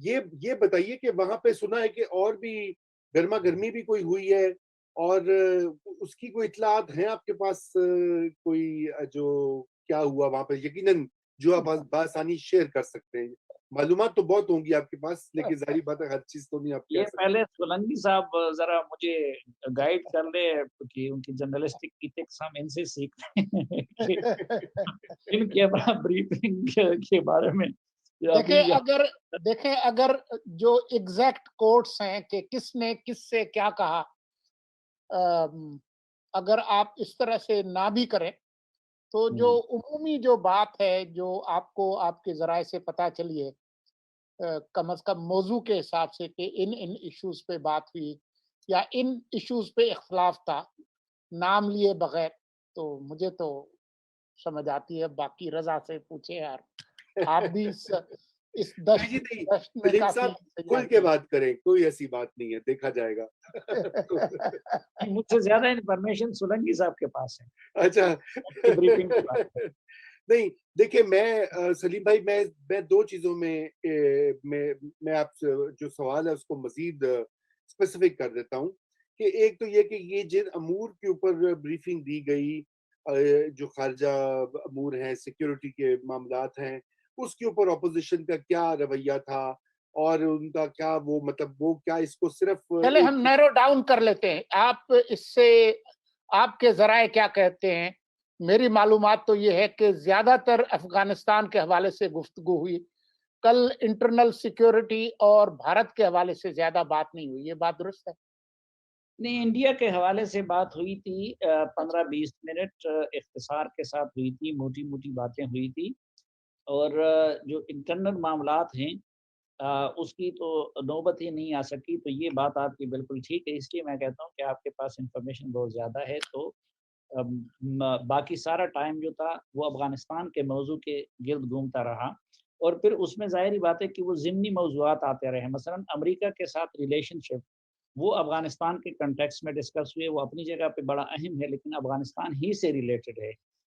یہ بتائیے کہ وہاں پہ سنا ہے کہ اور بھی گرما گرمی بھی کوئی ہوئی ہے، اور اس کی کوئی اطلاعات ہیں آپ کے پاس؟ کوئی جو کیا ہوا وہاں پہ، یقیناً جو آپ بآسانی شیئر کر سکتے ہیں؟ معلومات تو بہت ہوں گی آپ کے پاس، لیکن ظاہری بات ہے ہر چیز تو نہیں آپ کہہ یہ سکتے. پہلے سولنگی صاحب ذرا مجھے گائیڈ کر لے کہ ان کی جرنلسٹک ایتھکس ہم ان سے سیکھتے ہیں کہ ان کے بریفنگ کے بارے میں ابھی دیکھیں اگر جو ایگزیکٹ کوٹس ہیں کہ کس نے کس سے کیا کہا، اگر آپ اس طرح سے نہ بھی کریں تو جو عمومی جو بات ہے جو آپ کو آپ کے ذرائع سے پتہ چلی ہے، کم از کم موضوع کے حساب سے کہ ان ایشوز پہ بات ہوئی یا ان ایشوز پہ اختلاف تھا، نام لیے بغیر، تو مجھے تو سمجھ آتی ہے. باقی رضا سے پوچھے یار، آپ بھی اس جی نہیں، دشت میں سلیم کافی صاحب کھل کے بات کریں، کوئی ایسی بات نہیں ہے، دیکھا جائے گا. مجھ سے زیادہ انفارمیشن سولنگی صاحب کے پاس ہے. اچھا بریفنگ کے بارے میں نہیں دیکھیں، میں سلیم بھائی میں دو چیزوں میں آپ سے جو سوال ہے اس کو مزید اسپیسیفک کر دیتا ہوں کہ ایک تو یہ کہ یہ جن امور کے اوپر بریفنگ دی گئی، جو خارجہ امور ہیں، سیکیورٹی کے معاملات ہیں، اس کے اوپر اپوزیشن کا کیا رویہ تھا اور ان کا کیا وہ مطلب وہ کیا اس کو صرف چلے ہم نیرو ڈاؤن کر لیتے ہیں. آپ اس سے آپ کے ذرائع کیا کہتے ہیں؟ میری معلومات تو یہ ہے کہ زیادہ تر افغانستان کے حوالے سے گفتگو ہوئی. کل انٹرنل سیکیورٹی اور بھارت کے حوالے سے زیادہ بات نہیں ہوئی. یہ بات درست ہے؟ نہیں، انڈیا کے حوالے سے بات ہوئی تھی 15-20 منٹ اختصار کے ساتھ ہوئی تھی، موٹی موٹی باتیں ہوئی تھی. اور جو انٹرنل معاملات ہیں اس کی تو نوبت ہی نہیں آ سکی. تو یہ بات آپ کی بالکل ٹھیک ہے. اس لیے میں کہتا ہوں کہ آپ کے پاس انفارمیشن بہت زیادہ ہے. تو باقی سارا ٹائم جو تھا وہ افغانستان کے موضوع کے گرد گھومتا رہا. اور پھر اس میں ظاہری بات ہے کہ وہ ضمنی موضوعات آتے رہے. مثلا امریکہ کے ساتھ ریلیشن شپ وہ افغانستان کے کنٹیکس میں ڈسکس ہوئے. وہ اپنی جگہ پہ بڑا اہم ہے، لیکن افغانستان ہی سے ریلیٹڈ ہے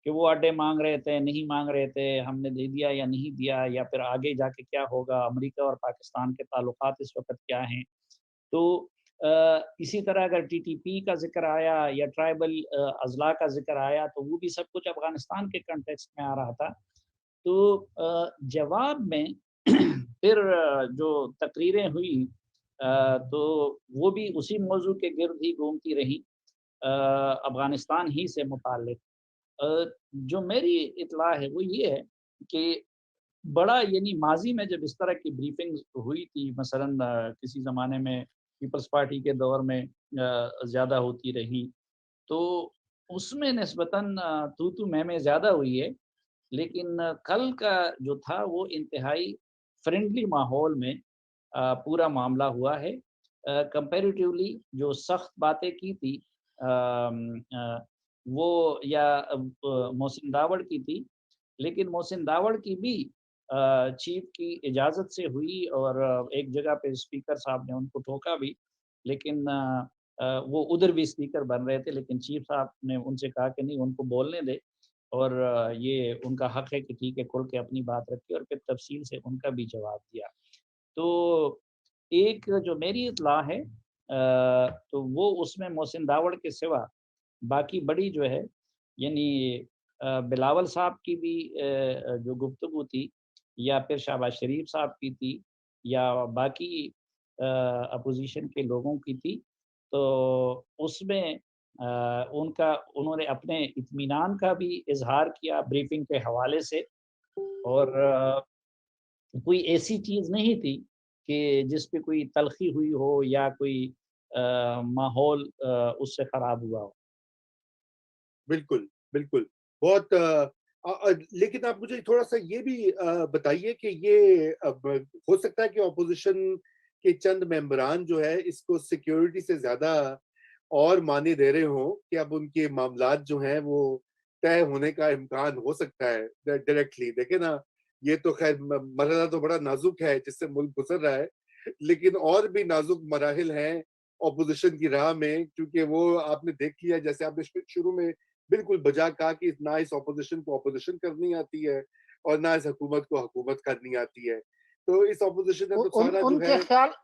کہ وہ اڈے مانگ رہے تھے، نہیں مانگ رہے تھے، ہم نے دے دیا یا نہیں دیا، یا پھر آگے جا کے کیا ہوگا، امریکہ اور پاکستان کے تعلقات اس وقت کیا ہیں. تو اسی طرح اگر ٹی ٹی پی کا ذکر آیا یا ٹرائبل اضلاع کا ذکر آیا تو وہ بھی سب کچھ افغانستان کے کنٹیکسٹ میں آ رہا تھا. تو جواب میں پھر جو تقریریں ہوئی تو وہ بھی اسی موضوع کے گرد ہی گھومتی رہی، افغانستان ہی سے متعلق. جو میری اطلاع ہے وہ یہ ہے کہ بڑا یعنی ماضی میں جب اس طرح کی بریفنگ ہوئی تھی، مثلا کسی زمانے میں پیپلز پارٹی کے دور میں زیادہ ہوتی رہی، تو اس میں نسبتاً تو میں زیادہ ہوئی ہے. لیکن کل کا جو تھا وہ انتہائی فرینڈلی ماحول میں پورا معاملہ ہوا ہے. کمپیریٹیولی جو سخت باتیں کی تھی وہ یا محسن داوڑ کی تھی، لیکن محسن داوڑ کی بھی چیف کی اجازت سے ہوئی. اور ایک جگہ پہ اسپیکر صاحب نے ان کو ٹھوکا بھی، لیکن وہ ادھر بھی اسپیکر بن رہے تھے، لیکن چیف صاحب نے ان سے کہا کہ نہیں، ان کو بولنے دے، اور یہ ان کا حق ہے کہ ٹھیک ہے، کھل کے اپنی بات رکھی، اور پھر تفصیل سے ان کا بھی جواب دیا. تو ایک جو میری اطلاع ہے تو وہ اس میں محسن داوڑ کے سوا باقی بڑی جو ہے یعنی بلاول صاحب کی بھی جو گفتگو تھی، یا پھر شہباز شریف صاحب کی تھی، یا باقی اپوزیشن کے لوگوں کی تھی. تو اس میں انہوں نے اپنے اطمینان کا بھی اظہار کیا بریفنگ کے حوالے سے. اور کوئی ایسی چیز نہیں تھی کہ جس پہ کوئی تلخی ہوئی ہو یا کوئی ماحول اس سے خراب ہوا ہو. بالکل بالکل. بہت لیکن آپ مجھے تھوڑا سا یہ بھی بتائیے کہ یہ ہو سکتا ہے کہ اپوزیشن کے چند ممبران جو ہے اس کو سیکیورٹی سے زیادہ اور معنی دے رہے ہوں کہ اب ان کے معاملات جو ہیں وہ طے ہونے کا امکان ہو سکتا ہے ڈائریکٹلی. دیکھیں نا، یہ تو خیر مرحلہ تو بڑا نازک ہے جس سے ملک گزر رہا ہے، لیکن اور بھی نازک مراحل ہیں اپوزیشن کی راہ میں، کیونکہ وہ آپ نے دیکھ لیا، جیسے آپ نے شروع میں بالکل بجا کہا کہ نہ اس اپوزیشن کو اپوزیشن کرنی آتی ہے اور نہ اس حکومت کو حکومت کرنی آتی ہے. تو اس اپوزیشن نے تو سارا جو ہے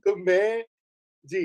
تو میں جی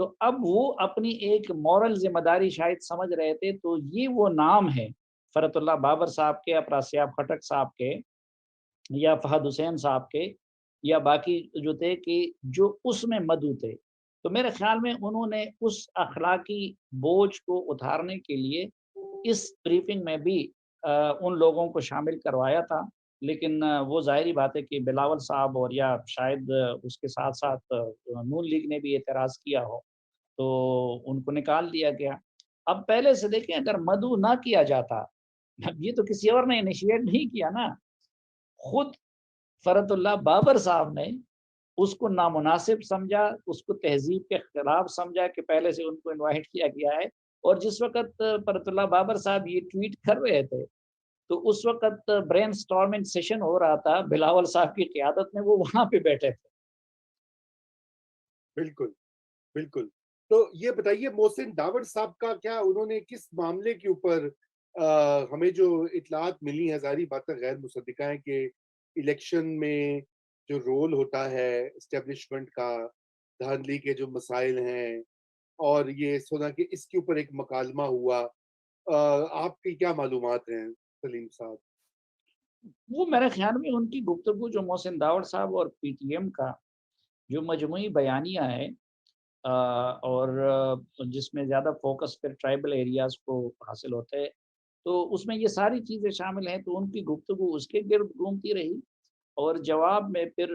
تو اب وہ اپنی ایک مورل ذمہ داری شاید سمجھ رہے تھے، تو یہ وہ نام ہے فرت اللہ بابر صاحب کے، افراسیاب خٹک صاحب کے، یا فہد حسین صاحب کے، یا باقی جو تھے کہ جو اس میں مدعو تھے. تو میرے خیال میں انہوں نے اس اخلاقی بوجھ کو اتارنے کے لیے اس بریفنگ میں بھی ان لوگوں کو شامل کروایا تھا. لیکن وہ ظاہری بات ہے کہ بلاول صاحب اور یا شاید اس کے ساتھ ساتھ نون لیگ نے بھی اعتراض کیا ہو، تو ان کو نکال دیا گیا. اب پہلے سے دیکھیں، اگر مدعو نہ کیا جاتا، یہ تو کسی اور نے انیشیٹ نہیں کیا نا، خود فرت اللہ بابر صاحب نے اس کو نامناسب سمجھا، اس کو تہذیب کے خلاف سمجھا کہ پہلے سے ان کو انوائٹ کیا گیا ہے. اور جس وقت فرت اللہ بابر صاحب یہ ٹویٹ کر رہے تھے، تو اس وقت برین سٹارمنگ سیشن ہو رہا تھا بلاول صاحب کی قیادت میں، وہ وہاں پہ بیٹھے تھے. بالکل بالکل. تو یہ بتائیے محسن داوڑ صاحب کا کیا، انہوں نے کس معاملے کے اوپر ہمیں جو اطلاعات ملی ہیں، ظاہری باتیں غیر مصدقہ ہیں کہ الیکشن میں جو رول ہوتا ہے اسٹیبلشمنٹ کا، دھاندلی کے جو مسائل ہیں، اور یہ سنا کہ اس کے اوپر ایک مکالمہ ہوا. آپ کی کیا معلومات ہیں سلیم صاحب؟ وہ میرے خیال میں ان کی گفتگو جو محسن داوڑ صاحب اور پی ٹی ایم کا جو مجموعی بیانیہ ہے، اور جس میں زیادہ فوکس پھر ٹرائبل ایریاز کو حاصل ہوتے ہیں، تو اس میں یہ ساری چیزیں شامل ہیں. تو ان کی گفتگو اس کے گرد گھومتی رہی، اور جواب میں پھر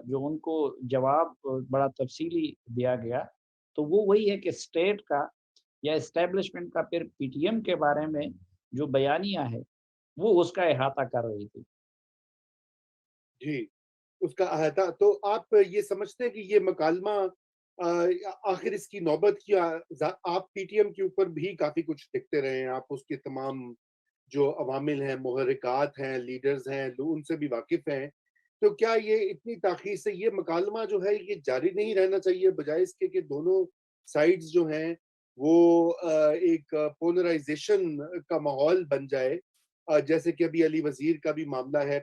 جو ان کو جواب بڑا تفصیلی دیا گیا، تو وہ وہی ہے کہ اسٹیٹ کا یا اسٹیبلشمنٹ کا پھر پی ٹی ایم کے بارے میں جو بیانیہ ہے وہ اس کا احاطہ کر رہی تھی. جی، اس کا احاطہ. تو آپ یہ سمجھتے ہیں کہ یہ مکالمہ آخر اس کی نوبت کی آپ پی ٹی ایم کے اوپر بھی کافی کچھ لکھتے رہے ہیں، آپ اس کے تمام جو عوامل ہیں، محرکات ہیں، لیڈرز ہیں، ان سے بھی واقف ہیں. تو کیا یہ اتنی تاخیر سے یہ مکالمہ جو ہے یہ جاری نہیں رہنا چاہیے، بجائے اس کے کہ دونوں سائڈز جو ہیں وہ ایک پولرائزیشن کا ماحول بن جائے؟ جیسے کہ ابھی علی وزیر کا بھی معاملہ ہے،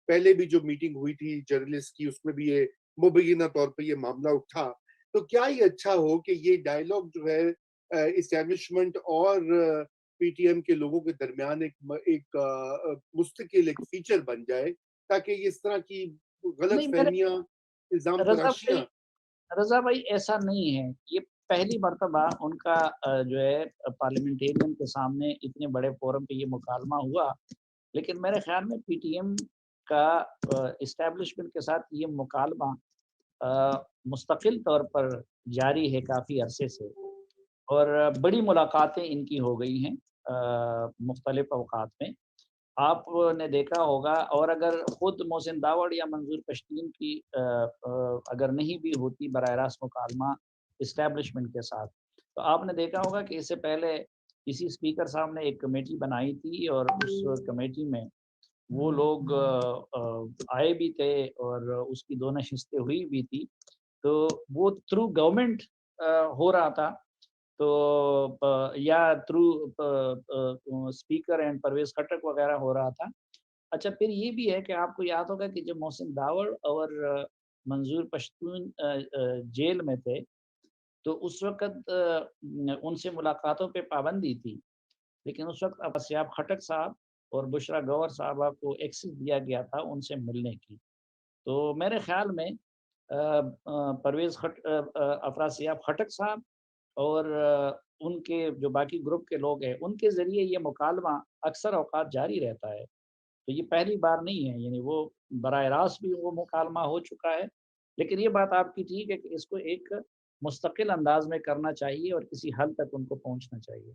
پہلے بھی جو میٹنگ ہوئی تھی جرنلسٹ کی، اس میں بھی یہ مبینہ طور پہ یہ معاملہ اٹھا. تو کیا یہ اچھا ہو کہ یہ ڈائیلاگ جو ہے اسٹیبلشمنٹ اور پی ٹی ایم کے لوگوں کے درمیان ایک مستقل ایک فیچر بن جائے، تاکہ یہ اس طرح کی غلط نہیں میرے فہمیاں، الزام رضا تراشیاں؟ بھائی رضا بھائی ایسا نہیں ہے. یہ پہلی مرتبہ ان کا جو ہے پارلیمنٹیرین کے سامنے اتنے بڑے فورم پہ یہ مکالمہ ہوا. لیکن میرے خیال میں پی ٹی ایم کا اسٹیبلشمنٹ کے ساتھ یہ مکالمہ مستقل طور پر جاری ہے کافی عرصے سے، اور بڑی ملاقاتیں ان کی ہو گئی ہیں مختلف اوقات میں. آپ نے دیکھا ہوگا، اور اگر خود محسن داوڑ یا منظور پشتین کی اگر نہیں بھی ہوتی براہ راست مکالمہ اسٹیبلشمنٹ کے ساتھ، تو آپ نے دیکھا ہوگا کہ اس سے پہلے اسی اسپیکر صاحب نے ایک کمیٹی بنائی تھی، اور اس کمیٹی میں وہ لوگ آئے بھی تھے، اور اس کی 2 نشستیں ہوئی بھی تھی. تو وہ تھرو گورنمنٹ ہو رہا تھا، تو یا through speaker and Parvez Khattak وغیرہ ہو رہا تھا. اچھا، پھر یہ بھی ہے کہ آپ کو یاد ہوگا کہ جب محسن داوڑ اور منظور پشتون جیل میں تھے، تو اس وقت ان سے ملاقاتوں پہ پابندی تھی. لیکن اس وقت افراسیاب خٹک صاحب اور بشرا گور صاحبہ کو ایکسس دیا گیا تھا ان سے ملنے کی. تو میرے خیال میں افراسیاب خٹک صاحب اور ان کے جو باقی گروپ کے لوگ ہیں، ان کے ذریعے یہ مکالمہ اکثر اوقات جاری رہتا ہے. تو یہ پہلی بار نہیں ہے، یعنی وہ براہ راست بھی وہ مکالمہ ہو چکا ہے. لیکن یہ بات آپ کی ٹھیک ہے کہ اس کو ایک مستقل انداز میں کرنا چاہیے اور کسی حل تک ان کو پہنچنا چاہیے.